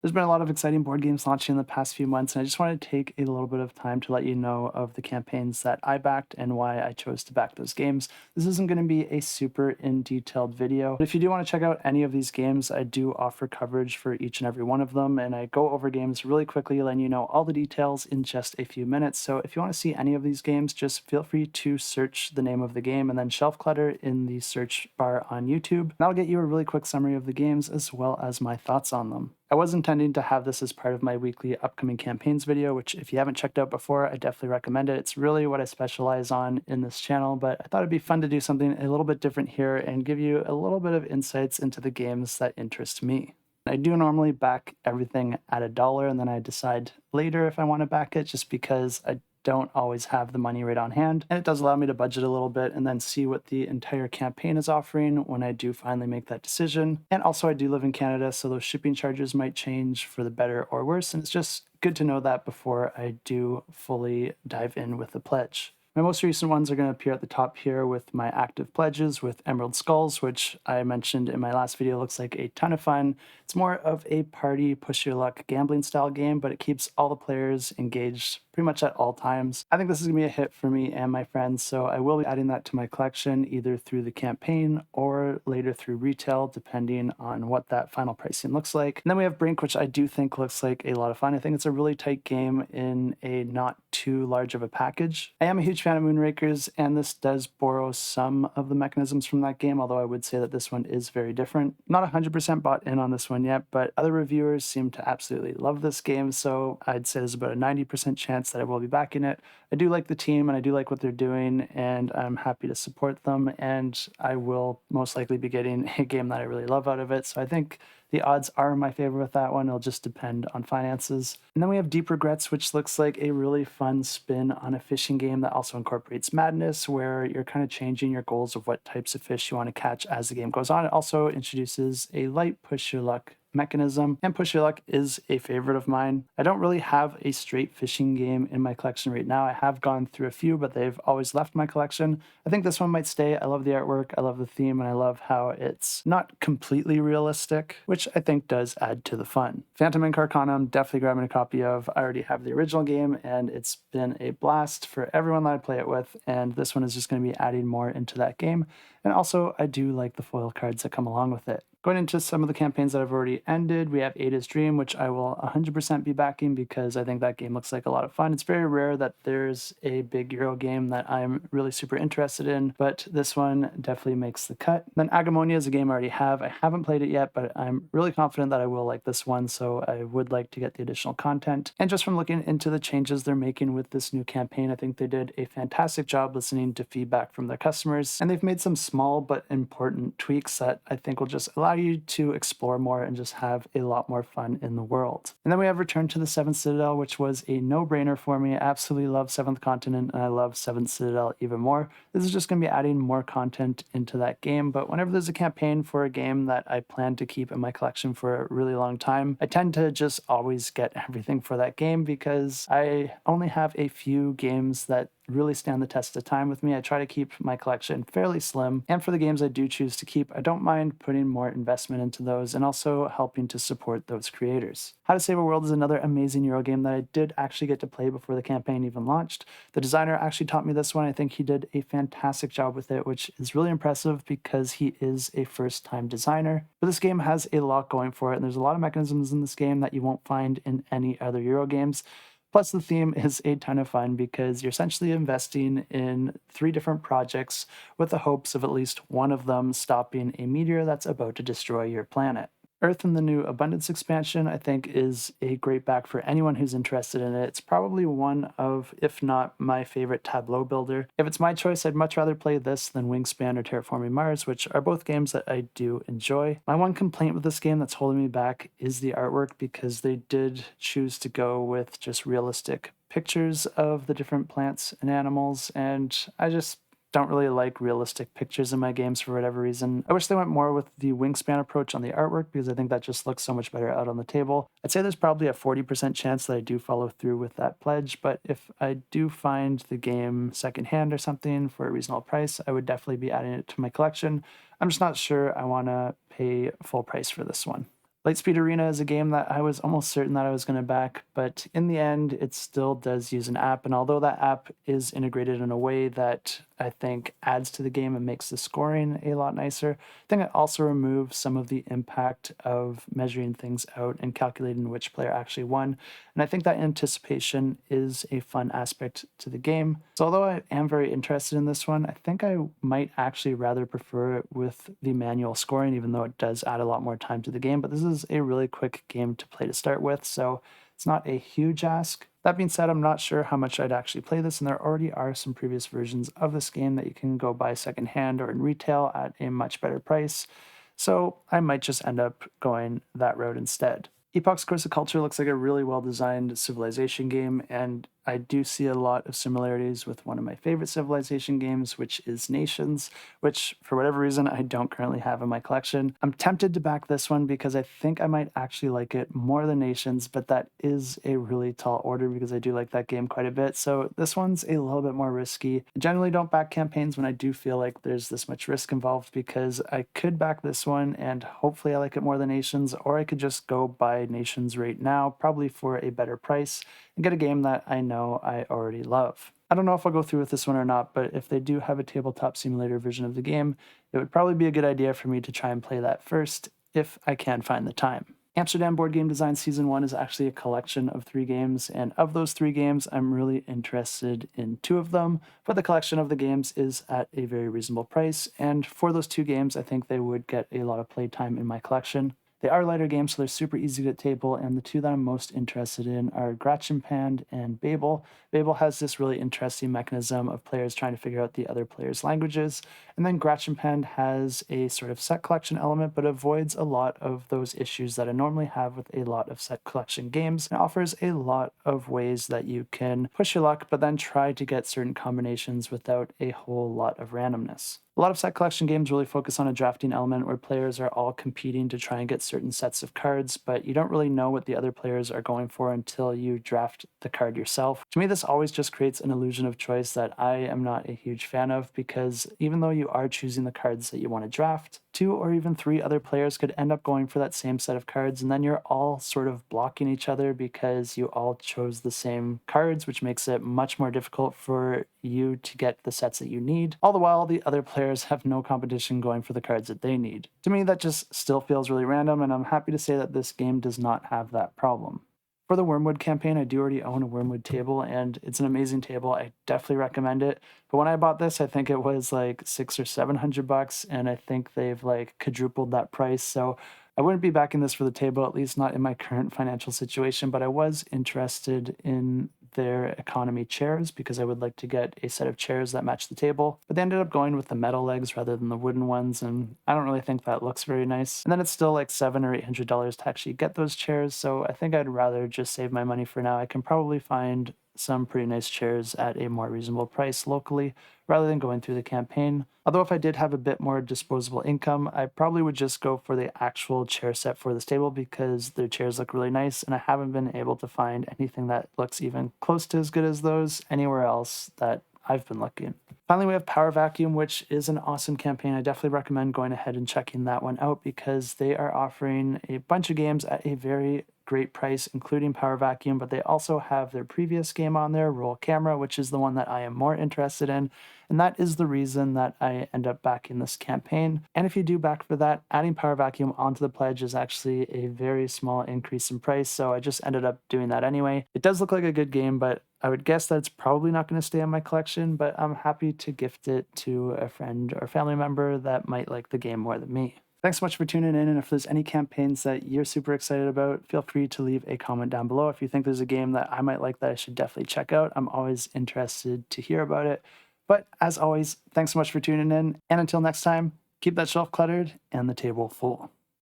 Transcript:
There's been a lot of exciting board games launching in the past few months, and I just want to take a little bit of time to let you know of the campaigns that I backed and why I chose to back those games. This isn't going to be a super in-detailed video, but if you do want to check out any of these games, I do offer coverage for each and every one of them, and I go over games really quickly, letting you know all the details in just a few minutes. So if you want to see any of these games, just feel free to search the name of the game and then Shelf Clutter in the search bar on YouTube. That'll get you a really quick summary of the games as well as my thoughts on them. I was intending to have this as part of my weekly upcoming campaigns video, which if you haven't checked out before, I definitely recommend it. It's really what I specialize on in this channel, but I thought it'd be fun to do something a little bit different here and give you a little bit of insights into the games that interest me. I do normally back everything at $1, and then I decide later if I want to back it, just because I don't always have the money right on hand. And it does allow me to budget a little bit and then see what the entire campaign is offering when I do finally make that decision. And also I do live in Canada, so those shipping charges might change for the better or worse. And it's just good to know that before I do fully dive in with the pledge. My most recent ones are going to appear at the top here with my active pledges with Emerald Skulls, which I mentioned in my last video looks like a ton of fun. It's more of a party push your luck gambling style game, but it keeps all the players engaged pretty much at all times. I think this is going to be a hit for me and my friends, so I will be adding that to my collection either through the campaign or later through retail, depending on what that final pricing looks like. And then we have Brink, which I do think looks like a lot of fun. I think it's a really tight game in a not too large of a package. I am a huge fan of Moonrakers, and this does borrow some of the mechanisms from that game, although I would say that this one is very different. Not 100% bought in on this one yet, but other reviewers seem to absolutely love this game, so I'd say there's about a 90% chance that I will be backing it. I do like the team, and I do like what they're doing, and I'm happy to support them, and I will most likely be getting a game that I really love out of it, so I think the odds are in my favor with that one. It'll just depend on finances. And then we have Deep Regrets, which looks like a really fun spin on a fishing game that also incorporates madness, where you're kind of changing your goals of what types of fish you want to catch as the game goes on. It also introduces a light push your luck mechanism, and Push Your Luck is a favorite of mine. I don't really have a straight fishing game in my collection right now. I have gone through a few, but they've always left my collection. I think this one might stay. I love the artwork, I love the theme, and I love how it's not completely realistic, which I think does add to the fun. Phantom Ink Arcana, I'm definitely grabbing a copy of. I already have the original game, and it's been a blast for everyone that I play it with, and this one is just going to be adding more into that game. And also, I do like the foil cards that come along with it. Going into some of the campaigns that have already ended, we have Ada's Dream, which I will 100% be backing because I think that game looks like a lot of fun. It's very rare that there's a big Euro game that I'm really super interested in, but this one definitely makes the cut. Then Agemonia is a game I already have. I haven't played it yet, but I'm really confident that I will like this one, so I would like to get the additional content. And just from looking into the changes they're making with this new campaign, I think they did a fantastic job listening to feedback from their customers, and they've made some small but important tweaks that I think will just allow you to explore more and just have a lot more fun in the world. And then we have Return to the Seventh Citadel, which was a no-brainer for me. I absolutely love Seventh Continent, and I love Seventh Citadel even more. This is just going to be adding more content into that game, but whenever there's a campaign for a game that I plan to keep in my collection for a really long time, I tend to just always get everything for that game because I only have a few games that really stand the test of time with me. I try to keep my collection fairly slim, and for the games I do choose to keep, I don't mind putting more investment into those and also helping to support those creators. How to Save a World is another amazing Euro game that I did actually get to play before the campaign even launched. The designer actually taught me this one. I think he did a fantastic job with it, which is really impressive because he is a first-time designer. But this game has a lot going for it, and there's a lot of mechanisms in this game that you won't find in any other Euro games. Plus, the theme is a ton of fun because you're essentially investing in 3 different projects with the hopes of at least one of them stopping a meteor that's about to destroy your planet. Earth in the New Abundance expansion, I think, is a great back for anyone who's interested in it. It's probably one of, if not my favorite tableau builder. If it's my choice, I'd much rather play this than Wingspan or Terraforming Mars, which are both games that I do enjoy. My one complaint with this game that's holding me back is the artwork, because they did choose to go with just realistic pictures of the different plants and animals, and I just don't really like realistic pictures in my games for whatever reason. I wish they went more with the Wingspan approach on the artwork because I think that just looks so much better out on the table. I'd say there's probably a 40% chance that I do follow through with that pledge, but if I do find the game secondhand or something for a reasonable price, I would definitely be adding it to my collection. I'm just not sure I want to pay full price for this one. Lightspeed Arena is a game that I was almost certain that I was going to back, but in the end, it still does use an app. And although that app is integrated in a way that I think adds to the game and makes the scoring a lot nicer, I think it also removes some of the impact of measuring things out and calculating which player actually won. And I think that anticipation is a fun aspect to the game. So although I am very interested in this one, I think I might actually rather prefer it with the manual scoring, even though it does add a lot more time to the game. But this is a really quick game to play to start with, so it's not a huge ask. That being said, I'm not sure how much I'd actually play this, and there already are some previous versions of this game that you can go buy secondhand or in retail at a much better price. So I might just end up going that route instead. Epochs Course of Culture looks like a really well-designed civilization game, and I do see a lot of similarities with one of my favorite civilization games, which is Nations, which for whatever reason I don't currently have in my collection. I'm tempted to back this one because I think I might actually like it more than Nations, but that is a really tall order because I do like that game quite a bit. So this one's a little bit more risky. I generally don't back campaigns when I do feel like there's this much risk involved because I could back this one and hopefully I like it more than Nations, or I could just go buy Nations right now, probably for a better price, and get a game that I know I already love. I don't know if I'll go through with this one or not, but if they do have a tabletop simulator version of the game, it would probably be a good idea for me to try and play that first, if I can find the time. Amsterdam Board Game Design Season 1 is actually a collection of 3 games, and of those 3 games, I'm really interested in 2 of them, but the collection of the games is at a very reasonable price, and for those 2 games, I think they would get a lot of playtime in my collection. They are lighter games, so they're super easy to table, and the 2 that I'm most interested in are Grachenpand and Babel. Babel has this really interesting mechanism of players trying to figure out the other players' languages, and then Grachenpand has a sort of set collection element, but avoids a lot of those issues that I normally have with a lot of set collection games, and offers a lot of ways that you can push your luck, but then try to get certain combinations without a whole lot of randomness. A lot of set collection games really focus on a drafting element where players are all competing to try and get certain sets of cards, but you don't really know what the other players are going for until you draft the card yourself. To me, this always just creates an illusion of choice that I am not a huge fan of, because even though you are choosing the cards that you want to draft, 2 or even 3 other players could end up going for that same set of cards, and then you're all sort of blocking each other because you all chose the same cards, which makes it much more difficult for you to get the sets that you need. All the while, the other players have no competition going for the cards that they need. To me, that just still feels really random, and I'm happy to say that this game does not have that problem. For the Wyrmwood campaign, I do already own a Wyrmwood table, and it's an amazing table. I definitely recommend it. But when I bought this, I think it was like $600 or $700, and I think they've like quadrupled that price. So I wouldn't be backing this for the table, at least not in my current financial situation. But I was interested in their economy chairs because I would like to get a set of chairs that match the table. But they ended up going with the metal legs rather than the wooden ones, and I don't really think that looks very nice. And then it's still like $700 or $800 to actually get those chairs, so I think I'd rather just save my money for now. I can probably find some pretty nice chairs at a more reasonable price locally rather than going through the campaign. Although if I did have a bit more disposable income, I probably would just go for the actual chair set for this table because their chairs look really nice, and I haven't been able to find anything that looks even close to as good as those anywhere else that I've been looking. Finally, we have Power Vacuum, which is an awesome campaign. I definitely recommend going ahead and checking that one out because they are offering a bunch of games at a very great price, including Power Vacuum, but they also have their previous game on there, Roll Camera, which is the one that I am more interested in. And that is the reason that I end up backing this campaign. And if you do back for that, adding Power Vacuum onto the pledge is actually a very small increase in price. So I just ended up doing that anyway. It does look like a good game, but I would guess that it's probably not going to stay in my collection, but I'm happy to gift it to a friend or family member that might like the game more than me. Thanks so much for tuning in, and if there's any campaigns that you're super excited about, feel free to leave a comment down below. If you think there's a game that I might like that I should definitely check out, I'm always interested to hear about it. But as always, thanks so much for tuning in, and until next time, keep that shelf cluttered and the table full.